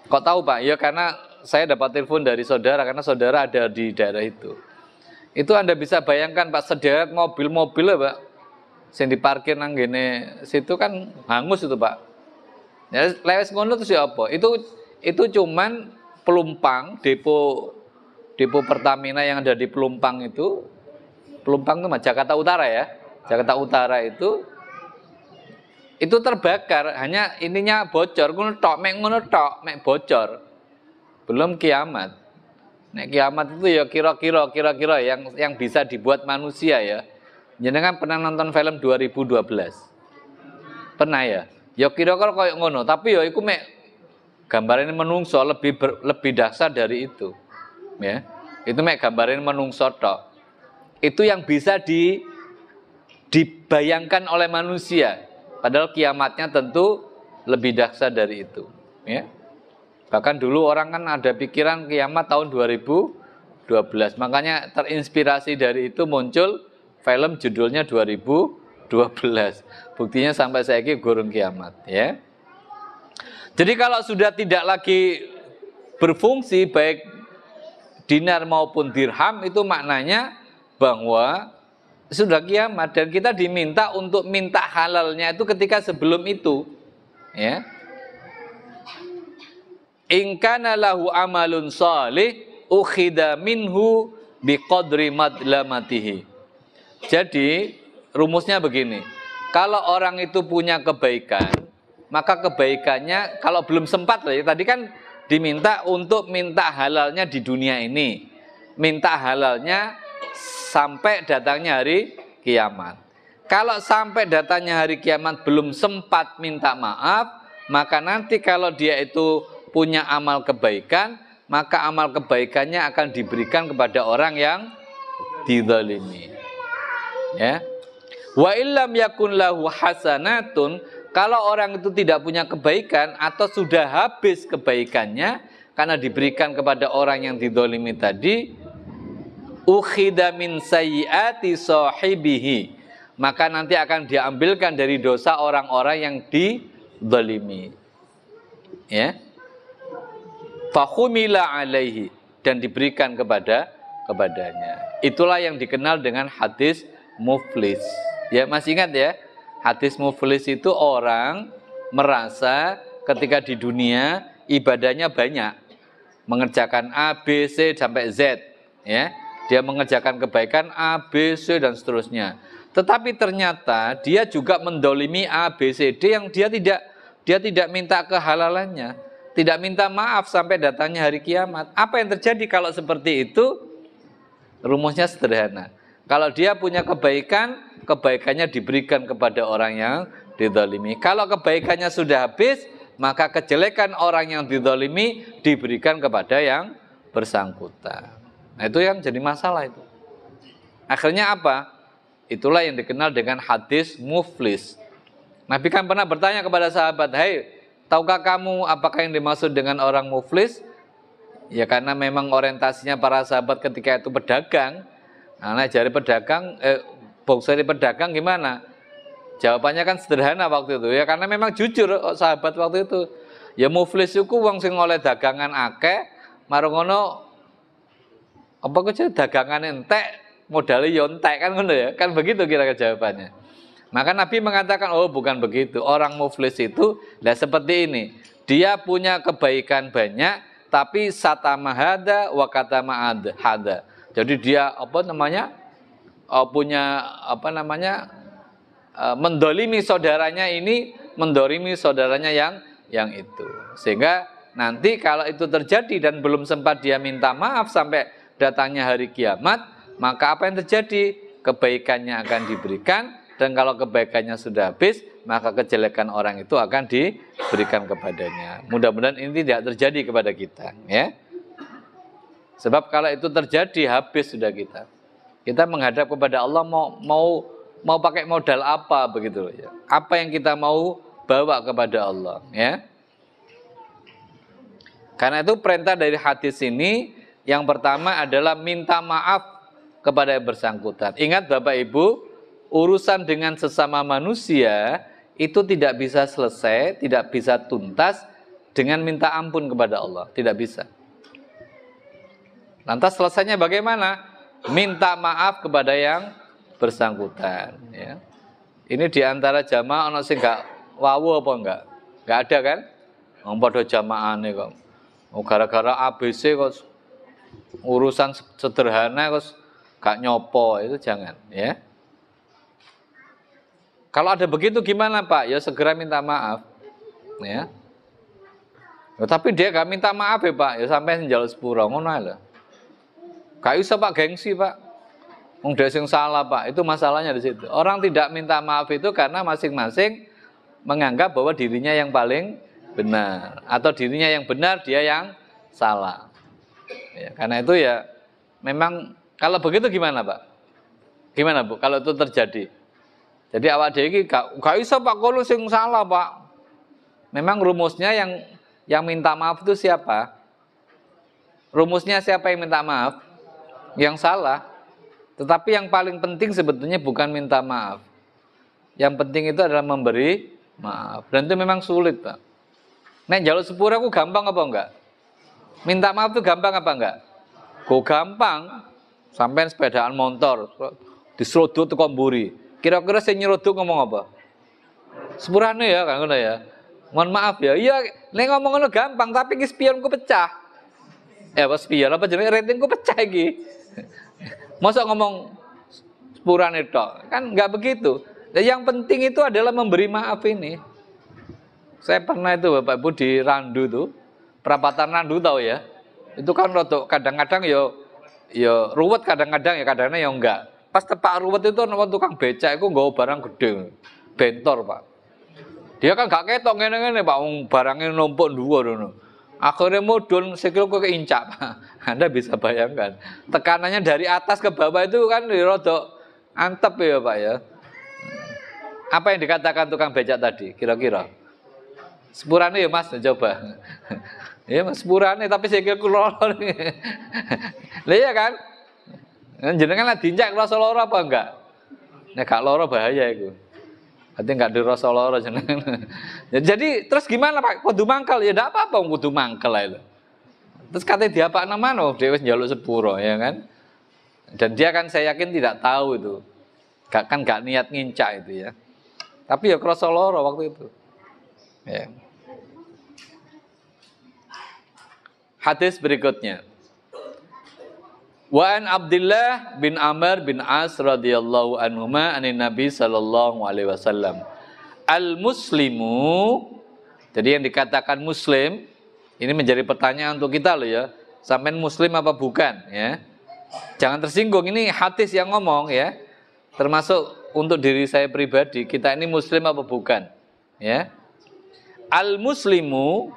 Kok tahu, Pak? Ya karena saya dapat telepon dari saudara, karena saudara ada di daerah itu. Itu Anda bisa bayangkan, Pak, sederet mobil-mobil ya, Pak, yang diparkir nang gene situ kan hangus itu, Pak. Ya lewes ngono itu siapa? Itu cuman Pelumpang, depo Pertamina yang ada di Pelumpang itu. Pelumpang itu Jakarta Utara ya. Jakarta Utara itu terbakar, hanya ininya bocor, ngono tok, mek bocor. Belum kiamat. Nek kiamat itu ya kira-kira yang bisa dibuat manusia ya. Jenengan pernah nonton film 2012? Pernah ya? Ya kira-kira koyo ngono, tapi ya iku mek gambarane menungso lebih dahsyat dari itu. Ya. Itu mek gambarane menungso tok. Itu yang bisa dibayangkan oleh manusia. Padahal kiamatnya tentu lebih dahsyat dari itu, ya. Bahkan dulu orang kan ada pikiran kiamat tahun 2012. Makanya terinspirasi dari itu muncul film judulnya 2012. Buktinya sampai saiki gurung kiamat, ya. Jadi kalau sudah tidak lagi berfungsi baik dinar maupun dirham, itu maknanya bahwa sudah kiamat, dan kita diminta untuk minta halalnya itu ketika sebelum itu, ya. In kana lahu amalun shalih ukhida minhu biqadri madlamatihi. Jadi rumusnya begini, kalau orang itu punya kebaikan, maka kebaikannya kalau belum sempat loh ya, tadi kan diminta untuk minta halalnya di dunia ini, minta halalnya sampai datangnya hari kiamat. Kalau sampai datangnya hari kiamat belum sempat minta maaf, maka nanti kalau dia itu punya amal kebaikan, maka amal kebaikannya akan diberikan kepada orang yang dizalimi. Ya. Wa illam yakun lahu hasanatun, kalau orang itu tidak punya kebaikan atau sudah habis kebaikannya karena diberikan kepada orang yang dizalimi tadi, ukhida min sayyiati sahibihi, maka nanti akan diambilkan dari dosa orang-orang yang dizalimi. Ya. Fakhumila alaihi, dan diberikan kepadanya. Itulah yang dikenal dengan hadis muflis. Ya, masih ingat ya? Hadis muflis itu orang merasa ketika di dunia ibadahnya banyak, mengerjakan A, B, C sampai Z, ya. Dia mengerjakan kebaikan A, B, C dan seterusnya. Tetapi ternyata dia juga mendolimi A, B, C, D yang dia tidak minta kehalalannya, tidak minta maaf sampai datangnya hari kiamat. Apa yang terjadi kalau seperti itu? Rumusnya sederhana. Kalau dia punya kebaikan, kebaikannya diberikan kepada orang yang dizalimi. Kalau kebaikannya sudah habis, maka kejelekan orang yang dizalimi diberikan kepada yang bersangkutan. Nah, itu yang jadi masalah itu. Akhirnya apa? Itulah yang dikenal dengan hadis muflis. Nabi kan pernah bertanya kepada sahabat, "Hai, tahukah kamu apakah yang dimaksud dengan orang muflis?" Ya, karena memang orientasinya para sahabat ketika itu pedagang. Nah, jari pedagang, bokseri pedagang gimana? Jawabannya kan sederhana waktu itu. Ya, karena memang jujur sahabat waktu itu. Ya, muflis iku wong sing oleh dagangan akeh, marungono apa kok dagangan entek, modalnya yo entek kan ngono ya. Kan begitu kira-kira jawabannya. Maka Nabi mengatakan, oh bukan begitu. Orang muflis itu seperti ini. Dia punya kebaikan banyak, tapi satama hada wa katama hada. Jadi dia mendolimi saudaranya ini, mendolimi saudaranya yang itu. Sehingga nanti kalau itu terjadi dan belum sempat dia minta maaf sampai datangnya hari kiamat, maka apa yang terjadi? Kebaikannya akan diberikan, dan kalau kebaikannya sudah habis, maka kejelekan orang itu akan diberikan kepadanya. Mudah-mudahan ini tidak terjadi kepada kita, ya. Sebab kalau itu terjadi, habis sudah kita. Kita menghadap kepada Allah mau pakai modal apa begitu ya. Apa yang kita mau bawa kepada Allah, ya. Karena itu perintah dari hadis ini yang pertama adalah minta maaf kepada yang bersangkutan. Ingat Bapak Ibu, urusan dengan sesama manusia itu tidak bisa selesai, tidak bisa tuntas dengan minta ampun kepada Allah, tidak bisa. Lantas selesainya bagaimana? Minta maaf kepada yang bersangkutan, ya. Ini diantara jamaah ono sing gak wawu apa enggak? Enggak ada kan? Wong padha jamaahane kok. Gara-gara ABC kok urusan sederhana kok gak nyopo, itu jangan, ya. Kalau ada begitu gimana Pak? Ya segera minta maaf, ya. Tapi dia gak minta maaf ya Pak, ya sampai njaluk sepura ngono lho. Gak usah Pak, gengsi Pak. Wong dhewe sing salah Pak, itu masalahnya di situ. Orang tidak minta maaf itu karena masing-masing menganggap bahwa dirinya yang paling benar, atau dirinya yang benar, dia yang salah. Ya, karena itu ya memang kalau begitu gimana Pak? Gimana Bu kalau itu terjadi? Jadi awak dhewe iki gak iso Pak, kalau sing salah Pak. Memang rumusnya yang minta maaf itu siapa? Rumusnya siapa yang minta maaf? Yang salah. Tetapi yang paling penting sebetulnya bukan minta maaf. Yang penting itu adalah memberi maaf. Dan itu memang sulit Pak. Nek njaluk sepura aku gampang apa enggak? Minta maaf itu gampang apa enggak? Kok gampang. Sampai sepedaan motor diseruduk teko mburi. Kira-kira sing nyeruduk ngomong apa? Sepurane ya kan ngono ya. Mohon maaf ya. Iya, nek ngomong ngono gampang, tapi ki spionku pecah. Pas spion apa jenenge ratingku pecah iki. Masa ngomong sepurane tok? Kan enggak begitu. Yang penting itu adalah memberi maaf ini. Saya pernah itu Bapak Ibu di Randu tuh, perapatan Randu tahu ya. Itu kan rotok kadang-kadang ya ruwet kadang-kadang ya kadang-kadang ya enggak. Pas tepak ruwet itu ana tukang becak iku nggawa barang gede. Bentor, Pak. Dia kan gak ketok ngene-ngene, Pak, wong barangnya numpuk dhuwur ngono. Akhirnya mudhun sikil kok keincak, Pak. Anda bisa bayangkan. Tekanannya dari atas ke bawah itu kan rada antep ya, Pak ya. Apa yang dikatakan tukang becak tadi kira-kira? Sepurane ya Mas, coba. Ya Mas, sepurane tapi sikilku loro. Lah iya kan? Jenengan lah dincak rasa lara apa enggak? Nek gak lara bahaya iku. Berarti enggak dirasa lara jenengan. Jadi terus gimana Pak? Kudu mangkel ya ndak apa-apa kudu mangkel ae. Terus katanya diapakno mano dhewe wis njaluk sepuro ya kan? Dan dia kan saya yakin tidak tahu itu. Gak niat ngincak itu ya. Tapi ya krasa lara waktu itu. Ya. Hadis berikutnya. Wa an Abdullah bin Amr bin As radhiyallahu anhuma anin Nabi sallallahu alaihi wasallam. Al muslimu, jadi yang dikatakan muslim ini menjadi pertanyaan untuk kita loh ya. Sampean muslim apa bukan ya? Jangan tersinggung, ini hadis yang ngomong ya. Termasuk untuk diri saya pribadi, kita ini muslim apa bukan ya? Al muslimu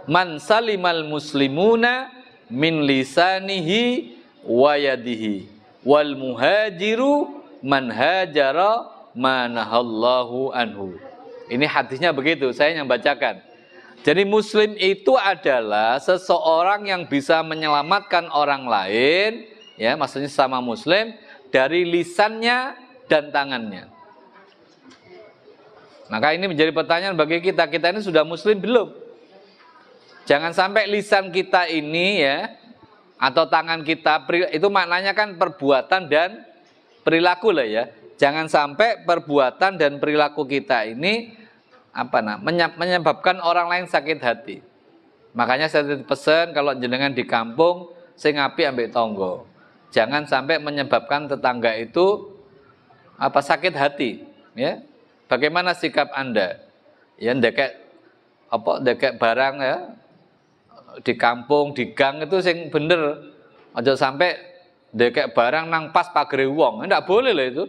man salimal muslimuna min lisanihi wa yadihi wal muhajiru man hajara manahallahu anhu. Ini hadisnya begitu, saya yang bacakan. Jadi muslim itu adalah seseorang yang bisa menyelamatkan orang lain, ya, maksudnya sama muslim dari lisannya dan tangannya. Maka ini menjadi pertanyaan bagi kita, kita ini sudah muslim belum? Jangan sampai lisan kita ini ya, atau tangan kita, itu maknanya kan perbuatan dan perilaku lah ya. Jangan sampai perbuatan dan perilaku kita ini menyebabkan orang lain sakit hati. Makanya saya pesan kalau jenengan di kampung, saya ngapi ambek tonggo. Jangan sampai menyebabkan tetangga itu sakit hati, ya. Bagaimana sikap Anda? Ya ndekek barang ya di kampung, di gang itu sing bener. Aja sampai ndekek barang nang pas pagere wong. Ndak boleh lah itu.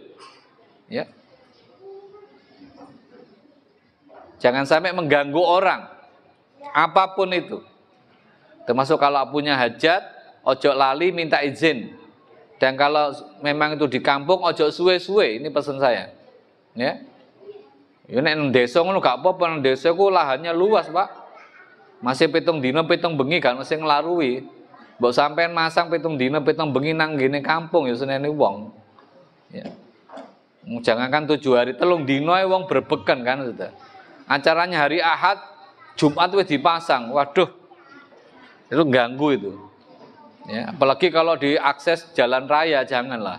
Ya. Jangan sampai mengganggu orang. Apapun itu. Termasuk kalau punya hajat, ojo lali minta izin. Dan kalau memang itu di kampung, ojo suwe-suwe. Ini pesan saya. Ya. Ya nek nang desa ngono gak apa-apa, nang desa ku lahannya luas, Pak. Masih pitung dina pitung bengi gak mesti nglarui. Mbok sampean masang pitung dina pitung bengi nang ngene kampung ya senene wong. Ya. Jangankan 7 hari, 3 dina wong berbeken kan sudah. Acaranya hari Ahad, Jumat wis dipasang. Waduh. Itu ganggu itu. Ya, apalagi kalau diakses jalan raya janganlah.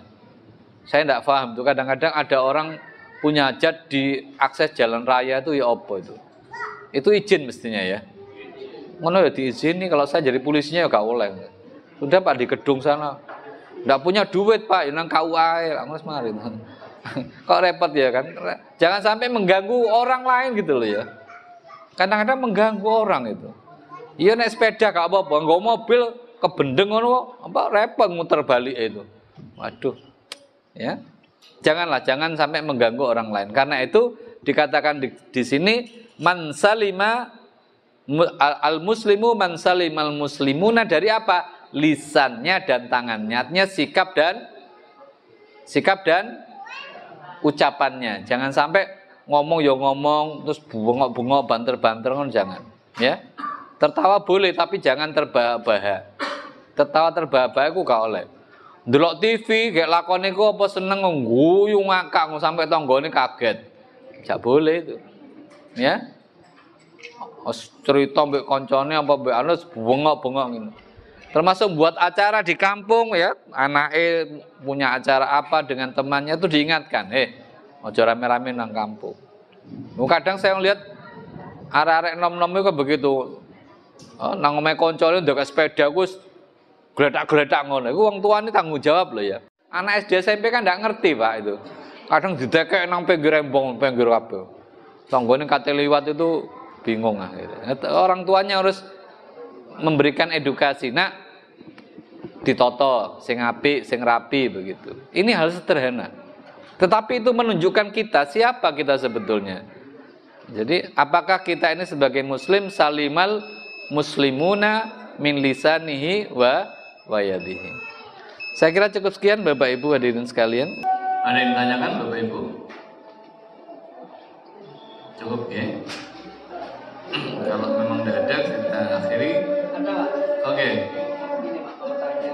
Saya enggak paham tuh kadang-kadang ada orang punya hajat di akses jalan raya itu ya apa itu? Itu izin mestinya ya. Ngono ya diizini, kalau saya jadi polisinya ya gak oleh. Sudah Pak di gedung sana. Enggak punya duit Pak, ya nang KUA wis mari. Kok repot ya kan? Jangan sampai mengganggu orang lain gitu loh ya. Kadang-kadang mengganggu orang itu. Iya naik sepeda gak apa-apa, nggo mobil kebendeng ngono repot muter balik itu. Waduh. Ya. Jangan sampai mengganggu orang lain. Karena itu dikatakan di sini man salima al muslimu man salimal muslimuna dari apa? Lisannya dan tangannya. Artinya sikap dan ucapannya. Jangan sampai ngomong ya ngomong terus bengok-bengok banter-banter kan jangan. Ya. Tertawa boleh tapi jangan terbahak-bahak. Tertawa terbahak-bahak ku gak oleh. Ndelok TV kayak lakone ku apa seneng ngguyu ngakak sampai tanggane kaget. Gak boleh itu. Ya. Cerita mbek koncone apa mbek anu bengok-bengok gitu. Termasuk buat acara di kampung ya, anake punya acara apa dengan temannya itu diingatkan, ojo rame-rame nang kampung. Kadang saya lihat arek-arek nom-nom itu begitu. Nang omahe koncone ndek sepeda ku geletak-geletak ngono. Iku wong tuane tanggung jawab loh ya. Anak SD SMP kan ndak ngerti, Pak itu. Kadang didekek nang pinggir rembong, pinggir kabeh. Tanggane kate liwat itu bingung akhirnya. Orang tuanya harus memberikan edukasi. Nah, ditoto, sing apik, sing rapi begitu. Ini hal sederhana. Tetapi itu menunjukkan kita siapa kita sebetulnya. Jadi apakah kita ini sebagai muslim salimal muslimuna min lisanihi wa yadihi. Saya kira cukup sekian Bapak Ibu hadirin sekalian. Ada yang ditanyakan Bapak Ibu? Cukup ya. Kalau memang tidak ada kita akhiri. Ada Pak. Oke. Ini Pak, mau tanya,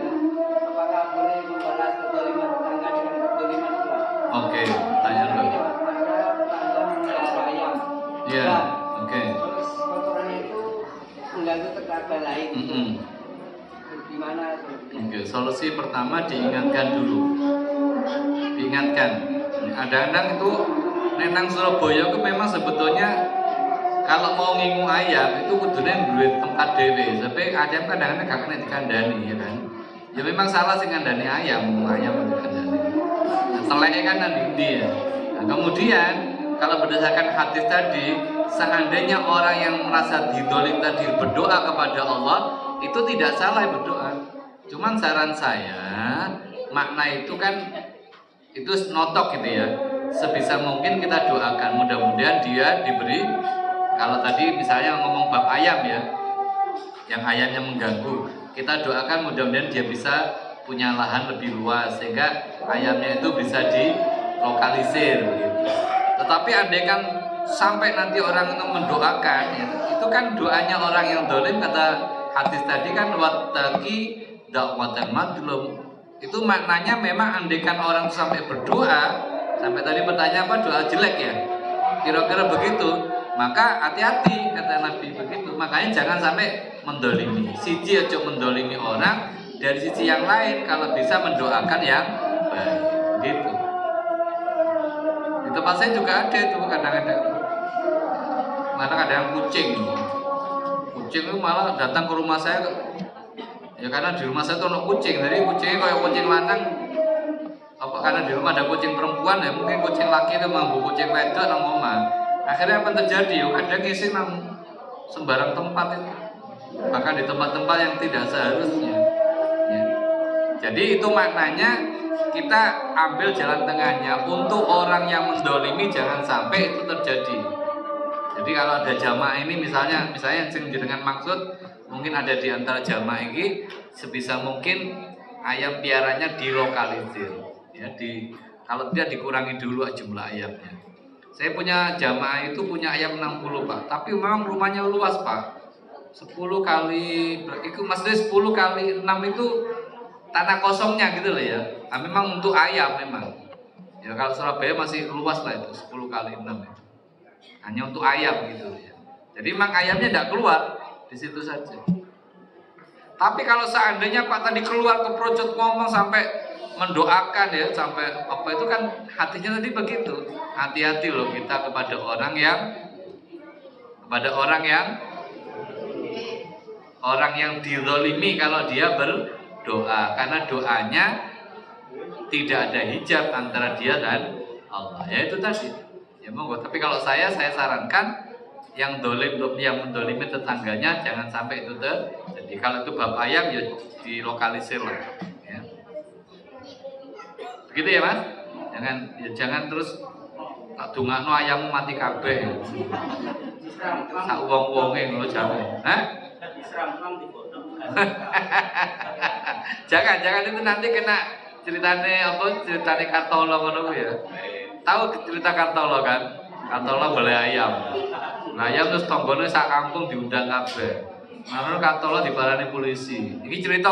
apakah boleh membalas kezaliman tetangga dengan kezaliman pula? Oke, tanya Ini dulu. Pak, ada tetangga memelihara ayam. Iya, Dan, oke. terus kotorannya itu mengganggu tetangga lain. Gimana? Oke, solusi pertama diingatkan dulu. Diingatkan. Kadang-kadang itu nenang Surabaya itu memang sebetulnya kalau mau ngingu ayam itu kudunya duit tempat dewe. Tapi ayam kadang-kadang gak kena dikandani ya kan. Ya memang salah sih ngandani ayam dikandani. Teleknya kan nanti ya. Nah, kemudian kalau berdasarkan hadis tadi, seandainya orang yang merasa didolim tadi berdoa kepada Allah, itu tidak salah berdoa. Cuman saran saya, makna itu kan itu notok gitu ya. Sebisa mungkin kita doakan, mudah-mudahan dia diberi. Kalau tadi misalnya ngomong bab ayam ya, yang ayamnya mengganggu, kita doakan mudah-mudahan dia bisa punya lahan lebih luas sehingga ayamnya itu bisa dilokalisir gitu. Tetapi andai kan sampai nanti orang itu mendoakan ya, itu kan doanya orang yang dolim, kata hadis tadi kan wattaqi da'watal madlum. Itu maknanya memang andaikan orang itu sampai berdoa, sampai tadi bertanya apa, doa jelek ya, kira-kira begitu, maka hati-hati kata Nabi begitu. Makanya jangan sampai mendolimi. Siji aja mendolimi orang, dari sisi yang lain kalau bisa mendoakan yang baik gitu. Di tempat saya juga ada itu kadang-kadang. Kadang-kadang kucing itu malah datang ke rumah saya. Ya karena di rumah saya tuh ada kucing, jadi kucingnya kayak kucing lanang. Apa karena di rumah ada kucing perempuan ya, mungkin kucing laki itu mampu kucing wedok nang omah. Akhirnya apa terjadi? Kadang ngisi nang sembarang tempat itu, bahkan di tempat-tempat yang tidak seharusnya. Ya. Jadi itu maknanya kita ambil jalan tengahnya untuk orang yang mendolimi jangan sampai itu terjadi. Jadi kalau ada jamaah ini misalnya yang dengan maksud mungkin ada di antara jamaah ini sebisa mungkin ayam piaranya dilokalisir ya, kalau tidak dikurangi dulu jumlah ayamnya. Saya punya jamaah itu punya ayam 60 Pak, tapi memang rumahnya luas Pak. 10 kali itu maksudnya 10 kali 6 itu tanah kosongnya gitu loh ya. Nah, memang untuk ayam memang. Ya kalau Surabaya masih luas lah itu 10 kali 6 itu. Hanya untuk ayam gitu ya. Jadi memang ayamnya tidak keluar di situ saja. Tapi kalau seandainya Pak tadi keluar ke project ngomong sampai mendoakan ya, sampai apa itu kan hatinya tadi begitu. Hati-hati loh kita kepada orang yang dizalimi kalau dia berdoa, karena doanya tidak ada hijab antara dia dan Allah. Ya itu tadi. Ya monggo. Tapi kalau saya sarankan yang mendolimi tetangganya jangan sampai itu terjadi. Kalau itu bab ayam ya dilokalisir lah. Ya. Begitu ya Mas? Jangan terus tak dungakno ayam mati kabeh. Sak wong-wonge ngono jangan. Hah? Jangan itu nanti kena ceritane Kartolo ngono ya. Tahu cerita Kartolo kan? Kartolo boleh ayam. Nah, ayam terus tonggone sak kampung diundang kabeh. Manono Kartolo diparani polisi. Iki cerita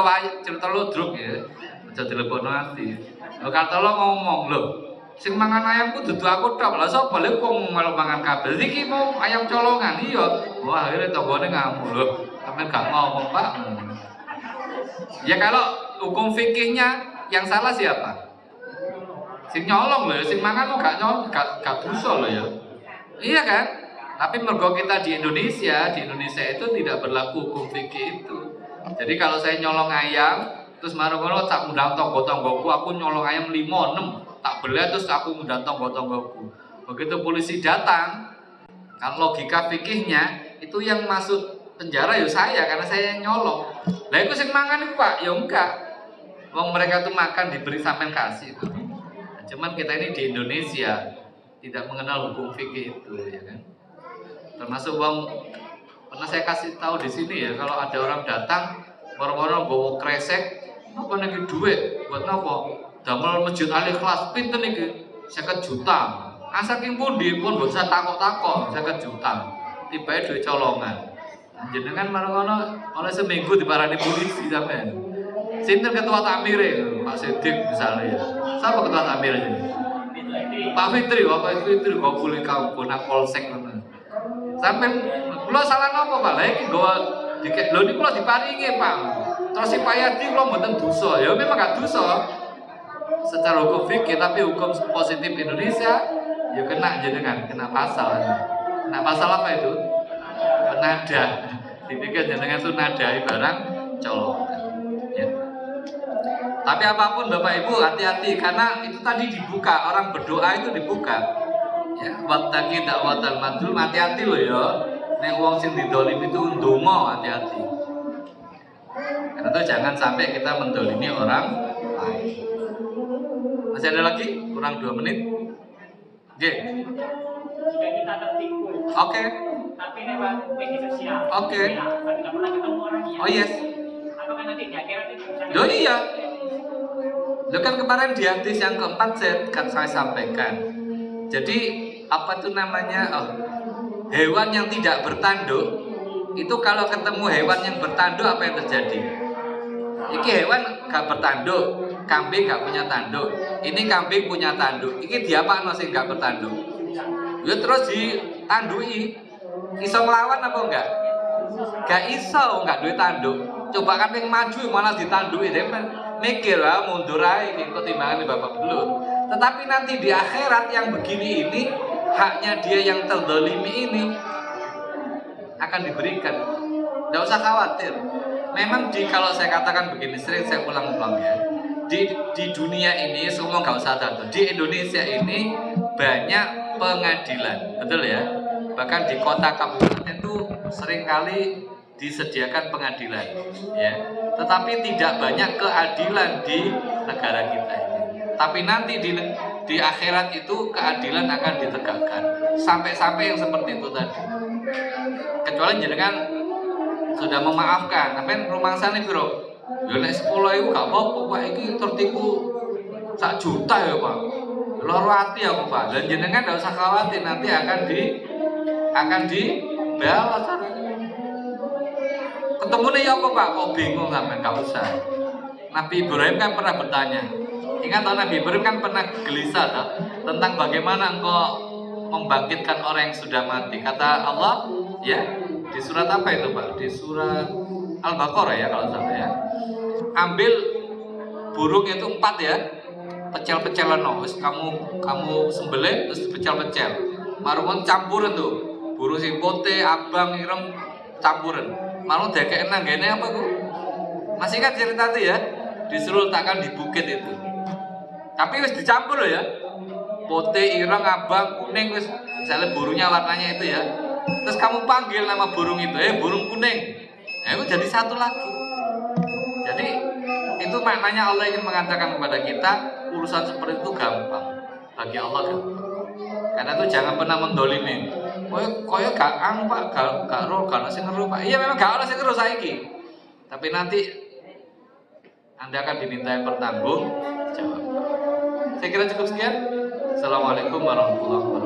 ludruk ya. Aja dilebokno ati. Lho Kartolo ngomong, "Lho, sing mangan ayamku dudu aku tok. Lah sapa lek wong malu mangan kabeh? Iki mau ayam colongan." Iya. Wah, akhirnya tonggone ngamuk. Lho, sampeyan gak ngomong, Pak. Ya kalau hukum fikihnya yang salah siapa? Sing nyolong loh, sing mangan gak nyolong, gak dosa loh ya. Iya kan? Tapi mergo kita di Indonesia itu tidak berlaku hukum fikih itu. Jadi kalau saya nyolong ayam, terus marung-marung tak ngundang tonggo-tonggoku, aku nyolong ayam 5-6, tak beli terus aku ngundang tonggo-tonggoku. Begitu polisi datang, kalau logika fikihnya itu yang masuk penjara ya saya karena saya yang nyolong. Lah itu sing mangan itu Pak, ya enggak. Wong mereka tuh makan diberi sampean kasih. Nah, cuman kita ini di Indonesia tidak mengenal hukum fikih itu, ya kan? Termasuk wong pernah saya kasih tahu di sini ya, kalau ada orang datang orang-orang bawa kresek, apa nih duit buat apa? Damel masjid Al-Ikhlas pinten niki 50 juta. Saking pundi pun mbok usah takok-takok 50 juta. Tibae duit colongan. Jenengan marang-marang oleh seminggu diparani polisi sampean. Sinten ketua takmire? Pak Sidik misalnya ya. Siapa ketua takmire ini? Pak Fitri, Pak Fitri kok boleh kampung nak polsek ngono. Sampeyan kula salah napa Pak? Lah iki nggawa dikek lho niku kula diparingi Pak. Terus si Payadi kula mboten dosa. Ya memang gak dosa. Secara hukum fikih tapi hukum positif Indonesia ya kena jenengan, kena pasal. Kena pasal apa itu? Penada. Dipikir jenengan itu nadai barang colokan. Ya. Tapi apapun Bapak Ibu hati-hati karena itu tadi dibuka, orang berdoa itu dibuka. Ya, wattaqi da'watal madlum, hati-hati loh ya. Nek wong sing didolim itu ndonga, hati-hati. Karena itu jangan sampai kita mendolimi orang lain. Masih ada lagi? Kurang 2 menit. Oke. Jika kita tertipu. Oke. Tapi lewat media sosial. Oke. Tidak pernah ketemu orangnya. Oh yes. Apakah nanti di akhirat itu bisa? Oh iya. Lo kan kemarin di hadis yang keempat saya sampaikan. Jadi apa itu namanya? Hewan yang tidak bertanduk itu kalau ketemu hewan yang bertanduk apa yang terjadi? Iki hewan gak bertanduk, kambing gak punya tanduk. Ini kambing punya tanduk. Iki diapakno sing gak bertanduk? Ya terus ditandui. Iso nglawan apa enggak? Gak iso, enggak duwe tanduk. Coba kambing maju malah ditandui, mikir lah mundur aja kok timbangan bapak belut. Tetapi nanti di akhirat yang begini ini haknya dia yang terdolimi ini akan diberikan. Tidak usah khawatir. Memang kalau saya katakan begini, sering saya ulang-ulang ya. Di dunia ini semua nggak usah tahu. Di Indonesia ini banyak pengadilan, betul ya. Bahkan di kota kabupaten itu seringkali disediakan pengadilan, ya. Tetapi tidak banyak keadilan di negara kita ini. Tapi nanti di akhirat itu keadilan akan ditegakkan. Sampai-sampai yang seperti itu tadi. Kecuali jenengan sudah memaafkan, tapi rumah sana bro, ya nek 10 itu gak apa-apa Pak, ini tertipu 1 juta ya Pak, loro hati aku Pak, dan jenengan gak usah khawatir nanti akan dibalas. Ketemu nih apa Pak, kok bingung sampai gak usah. Nabi Ibrahim kan pernah bertanya, ingat toh Nabi Ibrahim kan pernah gelisah toh, tentang bagaimana engkau membangkitkan orang yang sudah mati. Kata Allah, ya di surat apa itu Pak? Di surat Al-Baqarah ya kalau salah ya. Ambil burung itu 4 ya, pecel-pecelan wis kamu sembelih terus dipecel-pecel. Marung campuran tuh. Burung sing putih, abang, ireng campuran. Marung dekek nang ngene apa ku? Masih kan cerita tuh ya, disuruh letakkan di bukit itu. Tapi wis dicampur loh ya. Putih, ireng, abang, kuning wis misalnya burungnya warnanya itu ya. Terus kamu panggil nama burung itu, burung kuning. Itu jadi satu lagi. Jadi itu maknanya Allah ingin mengatakan kepada kita urusan seperti itu gampang. Bagi Allah gampang. Karena itu jangan pernah mendolimi. Koyo gak anu Pak, gak ro, gak ono sing ngeru Pak. Iya memang gak ono sing ngeru saiki. Tapi nanti Anda akan diminta bertanggung jawab. Saya kira cukup sekian. Assalamualaikum warahmatullahi wabarakatuh.